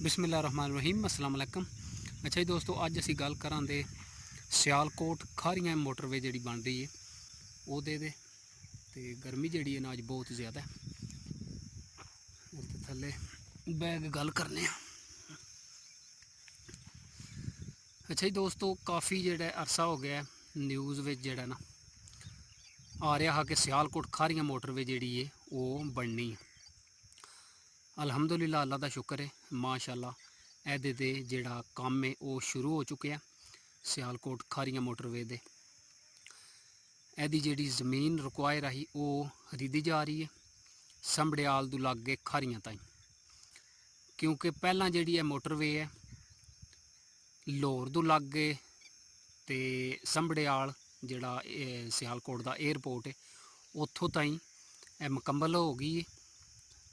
बिस्मिल्लाहिर्रहमानिर्रहीम अस्सलाम वालेकुम। अच्छा जी दोस्तों, अज असी गल करांगे सियालकोट खारियां मोटरवे जी बन रही है ਉਹਦੇ ਦੇ ਤੇ गर्मी जी है ना अज बहुत ज़्यादा है। थले बैग गल करने। अच्छा जी दोस्तों, काफ़ी जो अरसा हो गया न्यूज़ में जोड़ा ना आ रहा है कि सियालकोट खारियां मोटरवे जी है वो बननी है। अलहमदुलिल्लाह, अल्लाह का शुक्र है, माशाअल्लाह एहदे जेड़ा काम है वो शुरू हो चुके हैं। सियालकोट खारियां मोटरवे दे एदी जेड़ी ज़मीन रिक्वायर आई वो खरीदी जा रही है संबड़ियाल तो लागे खारियां ताईं, क्योंकि पहला जी मोटरवे है लाहौर तो लागे तो संबड़ियाल जोड़ा सियालकोट का एयरपोर्ट है उत्थों ताईं मुकम्मल हो गई है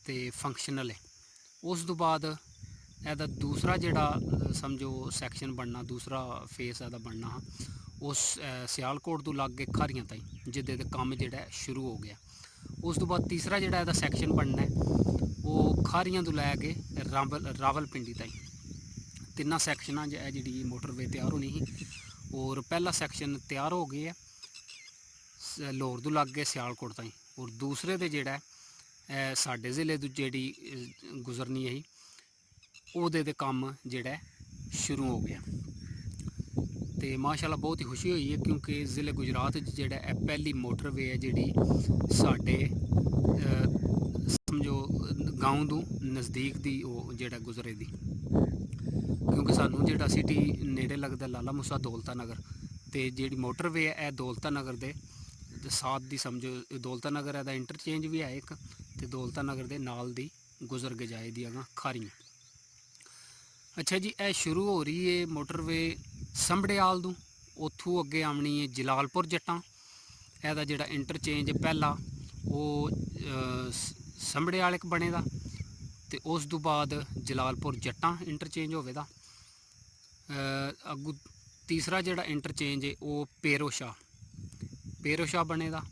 तो फंक्शनल है। उस तो बाद एदा दूसरा जोड़ा समझो सैक्शन बनना, दूसरा फेस एदा बनना हा उस सियालकोट तो लागे खारियां ताईं जिदे काम जोड़ा शुरू हो गया। उस तो बाद तीसरा जोड़ा एदा सैक्शन बनना है वो खारियां तो लैके रावलपिंडी ताईं। तिना सैक्शना जी मोटरवे तैयार होनी ही और पहला सैक्शन तैयार हो गया है लाहौर तो लागे सियालकोट ताईं, और दूसरे दे जेड़ा साडे ज़िले तो जी गुजरनी है ਉਹਦੇ ਤੇ ਕੰਮ ਜਿਹੜਾ शुरू हो गया। तो माशाअल्लाह बहुत ही खुशी हुई है, क्योंकि ज़िले गुजरात जोड़ा पहली मोटरवे है जी साढ़े समझो गाँव तो नज़दीक की जोड़ा गुजरे दी, क्योंकि सानू जोड़ा सिटी नेड़े लगता लाला मूसा दौलता नगर, तो जी मोटरवे है दौलता नगर के साथ दी समझो दौलता नगर का इंटरचेंज भी है एक, तो दौलता नगर के नाल दी गुजर के जाए दी खारियां। अच्छा जी, यह शुरू हो रही है मोटरवे संबड़ियाल तो, उतों अगे आनी है जलालपुर जट्टां। यदा जोड़ा इंटरचेंज पहला वो संबड़ियाल एक बने दा, तो उस तो बाद जलालपुर जट्टां इंटरचेंज होवेगा। अगू तीसरा जोड़ा इंटरचेंज है वो पेरोशाह बने दा।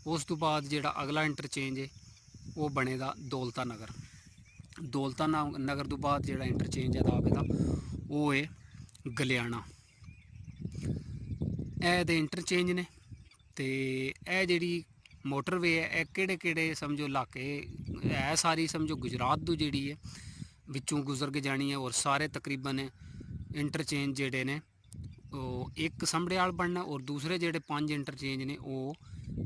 उस तो बाद जोड़ा अगला इंटरचेंज है वो बने दा दौलता नगर तो बाद जोड़ा इंटरचेंज है आवेगा वो है गलियाना। ए दे इंटरचेंज ने तो यह जी मोटरवे है किहड़े किहड़े समझो इलाके है, सारी समझो गुजरात तो जी है विचों गुजर के जानी है, और सारे तकरीबन इंटरचेंज जोड़े ने एक संबड़ियाल बनना, और दूसरे जोड़े 5 इंटरचेंज ने वो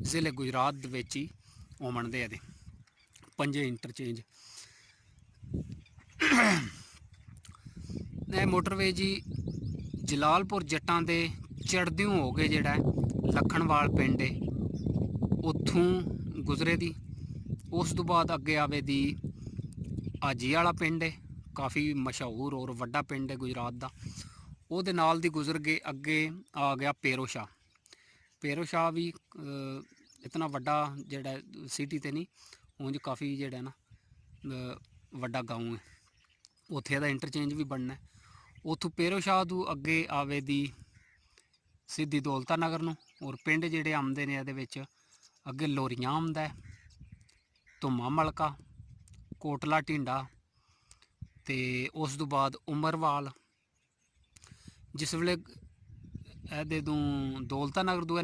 ज़िले गुजरात विच ही आवन दे 5 इंटरचेंज। मोटरवे जी जलालपुर जट्टां दे चढ़द्यों हो गए जोड़ा लखनवाल पिंड है उतों गुजरे दी। उस तो बाद अगे आवे दी आजी वाला पिंड है, काफ़ी मशहूर और वड्डा पिंड है गुजरात का। ਉਹਦੇ नाल दी गुजर के अगे आ गया पेरोशाह भी इतना वड्डा जोड़ा सिटी तो नहीं, उंज काफ़ी जोड़ा ना वड्डा गाँव है, उत्थे दा इंटरचेंज भी बनना है। उतों पेरोशाह तो अगे आवे दी सीधी दौलता नगर नूं, और पिंड जोड़े आते हैं ये अगे लोरियां आंदा है, धुम्मा मलका, कोटला ढिंडा, तो उस तो बाद उमरवाल। जिस वेले ए दौलता नगर तो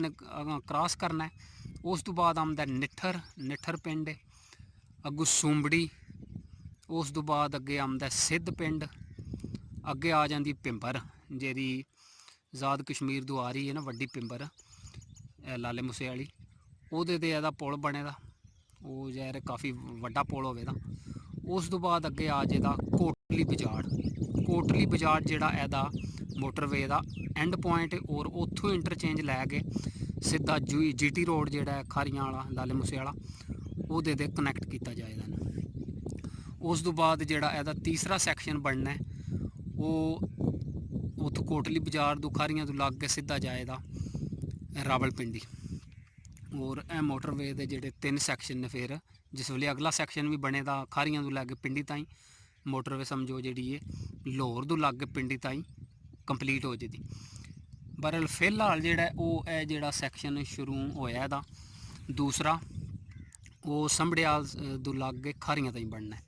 क्रॉस करना है, उस तो बाद आंदा निठर पिंड है, अगू सूंबड़ी, उस तो बाद अगे आंदा सिद्ध पिंड, अगे आ जाती पिंबर जी आज़ाद कश्मीर तो आ रही है ना वड्डी पिंबर लाले मूसे वाली, ਉਹਦੇ ਤੇ ਇਹਦਾ पुल बने दा, वो यार काफ़ी वड्डा पुल होवेगा। उस तो बाद अगे आ जाएगा कोटली बजाड़ जोड़ा एदा मोटरवे का एंड पॉइंट है, और उतों इंटरचेंज लैके सीधा GT रोड जोड़ा खारियां वाला लाले मूसे वाला वो कनैक्ट किया जाएगा। उस तो बाद जोड़ा एदा तीसरा सैक्शन बनना है वो उतों कोटली बाजार तो खारियां तो लागे सीधा जाएगा रावलपिंडी। और यह मोटरवे के जोड़े 3 सैक्शन ने, फिर जिस वे अगला सैक्शन भी बने दा खारियां तो लैके पिंडी ताईं मोटरवे समझो जी है लाहौर तो लागे पिंडी ताईं कंप्लीट हो जाती। बहरहाल फिलहाल जोड़ा सैक्शन शुरू होया दा दूसरा वो संबड़ियाल तो लागे खारियां ताईं बनना है,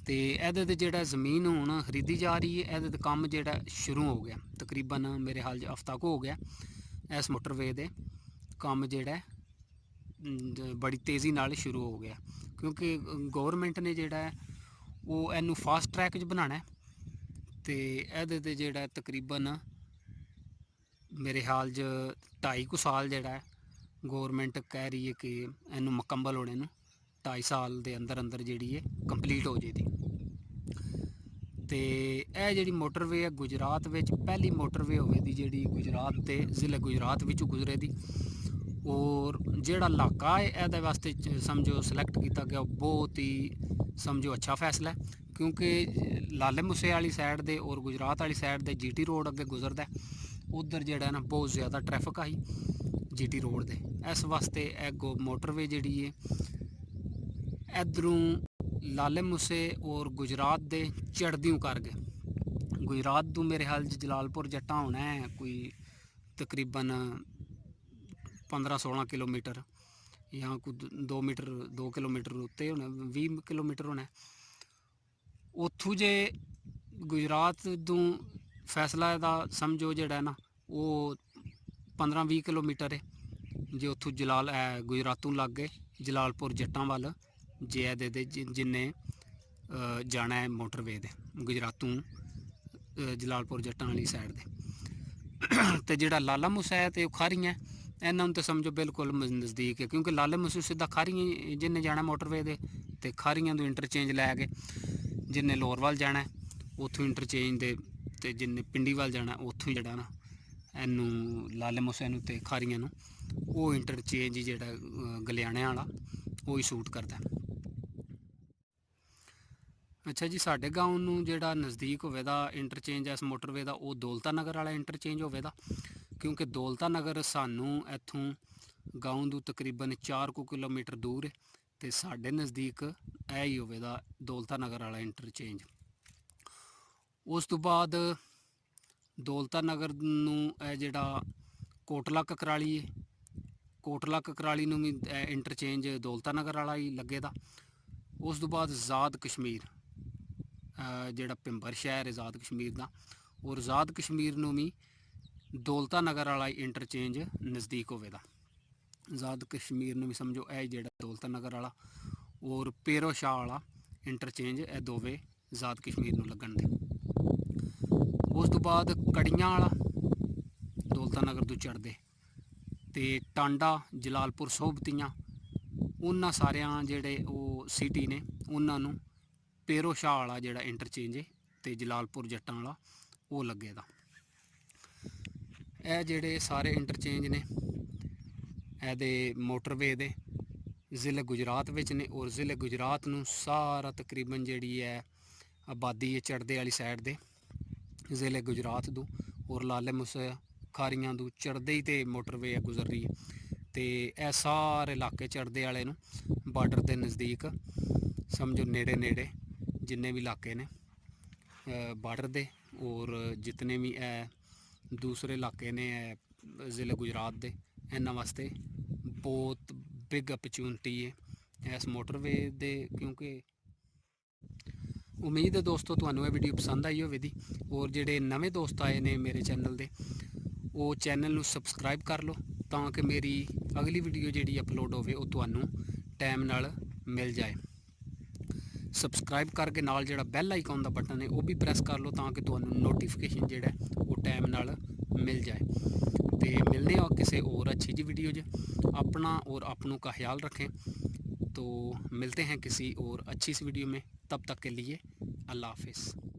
ਤੇ ਇਹਦੇ ਤੇ ਜਿਹੜਾ ਜ਼ਮੀਨ ਹੁਣ ਖਰੀਦੀ ਜਾ ਰਹੀ ਹੈ, ਇਹਦੇ ਤੇ ਕੰਮ ਜਿਹੜਾ ਸ਼ੁਰੂ ਹੋ ਗਿਆ, ਤਕਰੀਬਨ ਮੇਰੇ ਹਾਲ 'ਚ ਹਫ਼ਤਾ ਕੁ ਹੋ ਗਿਆ। ਇਸ ਮੋਟਰਵੇ ਦੇ ਕੰਮ ਜਿਹੜਾ ਬੜੀ ਤੇਜ਼ੀ ਨਾਲ ਸ਼ੁਰੂ ਹੋ ਗਿਆ, ਕਿਉਂਕਿ ਗੌਰਮੈਂਟ ਨੇ ਜਿਹੜਾ ਉਹ ਇਹਨੂੰ ਫਾਸਟ ਟਰੈਕ 'ਚ ਬਣਾਉਣਾ। ਤੇ ਇਹਦੇ ਤੇ ਜਿਹੜਾ ਤਕਰੀਬਨ ਮੇਰੇ ਹਾਲ 'ਚ 2.5 ਕੁ ਸਾਲ ਜਿਹੜਾ ਗੌਰਮੈਂਟ ਕਹਿ ਰਹੀ ਹੈ ਕਿ ਇਹਨੂੰ ਮੁਕੰਮਲ ਹੋਣੇ ਨੂੰ 2.5 ਸਾਲ ਦੇ ਅੰਦਰ ਅੰਦਰ ਜਿਹੜੀ ਹੈ ਕੰਪਲੀਟ ਹੋ ਜਾਏਗੀ। ਤੇ ਇਹ ਜਿਹੜੀ ਮੋਟਰਵੇ ਹੈ ਗੁਜਰਾਤ ਵਿੱਚ ਪਹਿਲੀ ਮੋਟਰਵੇ ਹੋਵੇਗੀ ਜਿਹੜੀ ਗੁਜਰਾਤ ਦੇ ਜ਼ਿਲ੍ਹੇ ਗੁਜਰਾਤ ਵਿੱਚੋਂ ਗੁਜ਼ਰੇ ਦੀ। ਔਰ ਜਿਹੜਾ ਇਲਾਕਾ ਹੈ ਇਹਦੇ ਵਾਸਤੇ ਸਮਝੋ ਸਿਲੈਕਟ ਕੀਤਾ ਗਿਆ, ਬਹੁਤ ਹੀ ਸਮਝੋ ਅੱਛਾ ਫੈਸਲਾ ਹੈ, ਕਿਉਂਕਿ ਲਾਲੇ ਮੂਸੇ ਵਾਲੀ ਸਾਈਡ ਦੇ ਔਰ ਗੁਜਰਾਤ ਵਾਲੀ ਸਾਈਡ ਦੇ GT ਰੋਡ ਅੱਗੇ ਗੁਜ਼ਰਦਾ, ਉਧਰ ਜਿਹੜਾ ਨਾ ਬਹੁਤ ਜ਼ਿਆਦਾ ਟ੍ਰੈਫਿਕ ਆਈ GT ਰੋਡ ਦੇ। ਇਸ ਵਾਸਤੇ ਇਹ ਮੋਟਰਵੇ ਜਿਹੜੀ ਹੈ ਇੱਧਰੋਂ ਲਾਲੇ ਮੂਸੇ ਔਰ ਗੁਜਰਾਤ ਦੇ ਚੜ੍ਹਦਿਓਂ ਕਰਕੇ ਗੁਜਰਾਤ ਤੋਂ ਮੇਰੇ ਹਾਲ 'ਚ ਜਲਾਲਪੁਰ ਜੱਟਾਂ ਹੋਣਾ ਹੈ ਕੋਈ ਤਕਰੀਬਨ 15-16 ਕਿਲੋਮੀਟਰ ਜਾਂ ਕੋਈ 2 ਕਿਲੋਮੀਟਰ ਉੱਤੇ ਹੋਣਾ, 20 ਕਿਲੋਮੀਟਰ ਹੋਣਾ। ਉੱਥੋਂ ਜੇ ਗੁਜਰਾਤ ਤੋਂ ਫੈਸਲਾ ਦਾ ਸਮਝੋ ਜਿਹੜਾ ਨਾ ਉਹ 15-20 ਕਿਲੋਮੀਟਰ ਹੈ। ਜੇ ਉੱਥੋਂ ਗੁਜਰਾਤੋਂ ਲੱਗ ਗਏ ਜਲਾਲਪੁਰ ਜੱਟਾਂ ਵੱਲ ਜੇ ਇਹਦੇ ਦੇ ਜਿੰਨੇ ਜਾਣਾ ਹੈ ਮੋਟਰਵੇ ਦੇ ਗੁਜਰਾਤੋਂ ਜਲਾਲਪੁਰ ਜੱਟਾਂ ਵਾਲੀ ਸਾਈਡ ਦੇ। ਤੇ ਜਿਹੜਾ ਲਾਲਾ ਮੂਸਾ ਹੈ ਤੇ ਉਹ ਖਾਰੀਆਂ, ਇਹਨਾਂ ਨੂੰ ਤਾਂ ਸਮਝੋ ਬਿਲਕੁਲ ਨਜ਼ਦੀਕ ਹੈ, ਕਿਉਂਕਿ ਲਾਲੇ ਮੂਸੇ ਸਿੱਧਾ ਖਾਰੀਆਂ ਜਿੰਨੇ ਜਾਣਾ ਮੋਟਰਵੇ ਦੇ ਤੇ ਖਾਰੀਆਂ ਤੋਂ ਇੰਟਰਚੇਂਜ ਲੈ ਕੇ ਜਿੰਨੇ ਲੋਰ ਵੱਲ ਜਾਣਾ ਉੱਥੋਂ ਇੰਟਰਚੇਂਜ ਦੇ, ਤੇ ਜਿੰਨੇ ਪਿੰਡੀ ਵੱਲ ਜਾਣਾ ਉੱਥੋਂ ਜਿਹੜਾ ਨਾ ਇਹਨੂੰ ਲਾਲੇ ਮੂਸੇ ਨੂੰ ਤੇ ਖਾਰੀਆਂ ਨੂੰ ਉਹ ਇੰਟਰਚੇਂਜ ਜਿਹੜਾ ਗਲਿਆਣਿਆਂ ਵਾਲਾ ਉਹ ਹੀ ਸੂਟ ਕਰਦਾ। ਅੱਛਾ ਜੀ, ਸਾਡੇ ਗਾਉਂ ਨੂੰ ਜਿਹੜਾ ਨਜ਼ਦੀਕ ਹੋਵੇਗਾ ਇੰਟਰਚੇਂਜ ਇਸ ਮੋਟਰਵੇ ਦਾ ਉਹ ਦੌਲਤਾ ਨਗਰ ਵਾਲਾ ਇੰਟਰਚੇਂਜ ਹੋਵੇਗਾ, ਕਿਉਂਕਿ ਦੌਲਤਾ ਨਗਰ ਸਾਨੂੰ ਇੱਥੋਂ ਗਾਉਂ ਤੋਂ ਤਕਰੀਬਨ 4 ਕਿਲੋਮੀਟਰ ਦੂਰ ਹੈ ਤੇ ਸਾਡੇ ਨਜ਼ਦੀਕ ਇਹ ਹੀ ਹੋਵੇਗਾ ਦੌਲਤਾ ਨਗਰ ਵਾਲਾ ਇੰਟਰਚੇਂਜ। ਉਸ ਤੋਂ ਬਾਅਦ ਦੌਲਤਾ ਨਗਰ ਨੂੰ ਇਹ ਜਿਹੜਾ ਕੋਟਲਾ ਕਕਰਾਲੀ ਹੈ, ਕੋਟਲਾ ਕਕਰਾਲੀ ਨੂੰ ਵੀ ਇੰਟਰਚੇਂਜ ਦੌਲਤਾ ਨਗਰ ਵਾਲਾ ਹੀ ਲੱਗੇਗਾ। ਉਸ ਤੋਂ ਬਾਅਦ ਆਜ਼ਾਦ ਕਸ਼ਮੀਰ ਜਿਹੜਾ ਭਿੰਬਰ ਸ਼ਹਿਰ ਹੈ ਆਜ਼ਾਦ ਕਸ਼ਮੀਰ ਦਾ, ਔਰ ਆਜ਼ਾਦ ਕਸ਼ਮੀਰ ਨੂੰ ਵੀ ਦੌਲਤਾ ਨਗਰ ਵਾਲਾ ਇੰਟਰਚੇਂਜ ਨਜ਼ਦੀਕ ਹੋਵੇਗਾ। ਆਜ਼ਾਦ ਕਸ਼ਮੀਰ ਨੂੰ ਵੀ ਸਮਝੋ ਇਹ ਜਿਹੜਾ ਦੌਲਤਾ ਨਗਰ ਵਾਲਾ ਔਰ ਪੇਰੋ ਸ਼ਾਹ ਵਾਲਾ ਇੰਟਰਚੇਂਜ ਇਹ ਦੋਵੇਂ ਆਜ਼ਾਦ ਕਸ਼ਮੀਰ ਨੂੰ ਲੱਗਣ ਦੇ। ਉਸ ਤੋਂ ਬਾਅਦ ਕੜੀਆਂ ਵਾਲਾ ਦੌਲਤਾ ਨਗਰ ਤੋਂ ਚੜ੍ਹਦੇ ਤੇ ਟਾਂਡਾ ਜਲਾਲਪੁਰ ਸੋਹਬਤੀਆਂ ਉਹਨਾਂ ਸਾਰਿਆਂ ਜਿਹੜੇ ਉਹ ਸਿਟੀ ਨੇ ਉਹਨਾਂ ਨੂੰ ਪੇਰੋ ਸ਼ਾਹ ਵਾਲਾ ਜਿਹੜਾ ਇੰਟਰਚੇਂਜ ਹੈ ਤੇ ਜਲਾਲਪੁਰ ਜੱਟਾਂ ਵਾਲਾ ਉਹ ਲੱਗੇਗਾ। ਇਹ ਜਿਹੜੇ ਸਾਰੇ ਇੰਟਰਚੇਂਜ ਨੇ ਇਹਦੇ ਮੋਟਰਵੇ ਦੇ ਜ਼ਿਲ੍ਹੇ ਗੁਜਰਾਤ ਵਿੱਚ ਨੇ, ਔਰ ਜ਼ਿਲ੍ਹੇ ਗੁਜਰਾਤ ਨੂੰ ਸਾਰਾ ਤਕਰੀਬਨ ਜਿਹੜੀ ਹੈ ਆਬਾਦੀ ਹੈ ਚੜ੍ਹਦੇ ਵਾਲੀ ਸਾਈਡ ਦੇ ਜ਼ਿਲ੍ਹੇ ਗੁਜਰਾਤ ਤੋਂ ਔਰ ਲਾਲੇ ਮੂਸੇ ਖਾਰੀਆਂ ਤੋਂ ਚੜ੍ਹਦੇ ਹੀ ਤੇ ਮੋਟਰਵੇ ਗੁਜ਼ਰ ਰਹੀ ਹੈ। ਤੇ ਇਹ ਸਾਰੇ ਇਲਾਕੇ ਚੜ੍ਹਦੇ ਵਾਲੇ ਨੂੰ ਬਾਰਡਰ ਦੇ ਨਜ਼ਦੀਕ ਸਮਝੋ ਨੇੜੇ ਨੇੜੇ ਜਿੰਨੇ ਵੀ ਇਲਾਕੇ ਨੇ ਬਾਰਡਰ ਦੇ ਔਰ ਜਿਤਨੇ ਵੀ ਇਹ ਦੂਸਰੇ ਇਲਾਕੇ ਨੇ ਜ਼ਿਲ੍ਹੇ ਗੁਜਰਾਤ ਦੇ, ਇਹਨਾਂ ਵਾਸਤੇ ਬਹੁਤ ਬਿਗ ਅਪਰਚੂਨਿਟੀ ਹੈ ਇਸ ਮੋਟਰਵੇ ਦੇ। ਕਿਉਂਕਿ ਉਮੀਦ ਹੈ ਦੋਸਤੋ ਤੁਹਾਨੂੰ ਇਹ ਵੀਡੀਓ ਪਸੰਦ ਆਈ ਹੋਵੇਗੀ, ਔਰ ਜਿਹੜੇ ਨਵੇਂ ਦੋਸਤ ਆਏ ਨੇ ਮੇਰੇ ਚੈਨਲ ਦੇ ਉਹ ਚੈਨਲ ਨੂੰ ਸਬਸਕ੍ਰਾਈਬ ਕਰ ਲਓ ਤਾਂ ਕਿ ਮੇਰੀ ਅਗਲੀ ਵੀਡੀਓ ਜਿਹੜੀ ਅਪਲੋਡ ਹੋਵੇ ਉਹ ਤੁਹਾਨੂੰ ਟਾਈਮ ਨਾਲ ਮਿਲ ਜਾਏ। ਸਬਸਕ੍ਰਾਈਬ ਕਰਕੇ ਨਾਲ ਜਿਹੜਾ ਬੈਲ ਆਈਕਨ ਦਾ ਬਟਨ ਹੈ ਉਹ ਵੀ ਪ੍ਰੈਸ ਕਰ ਲਓ ਤਾਂ ਕਿ ਤੁਹਾਨੂੰ ਨੋਟੀਫਿਕੇਸ਼ਨ ਜਿਹੜਾ ਉਹ ਟਾਈਮ ਨਾਲ ਮਿਲ ਜਾਏ। ਤੇ ਮਿਲਨੇ ਆ ਕਿਸੇ और अच्छी जी वीडियो ज। अपना और अपनों का ख्याल रखें। तो मिलते हैं किसी और अच्छी सी वीडियो में, तब तक के लिए अल्लाह हाफिज़।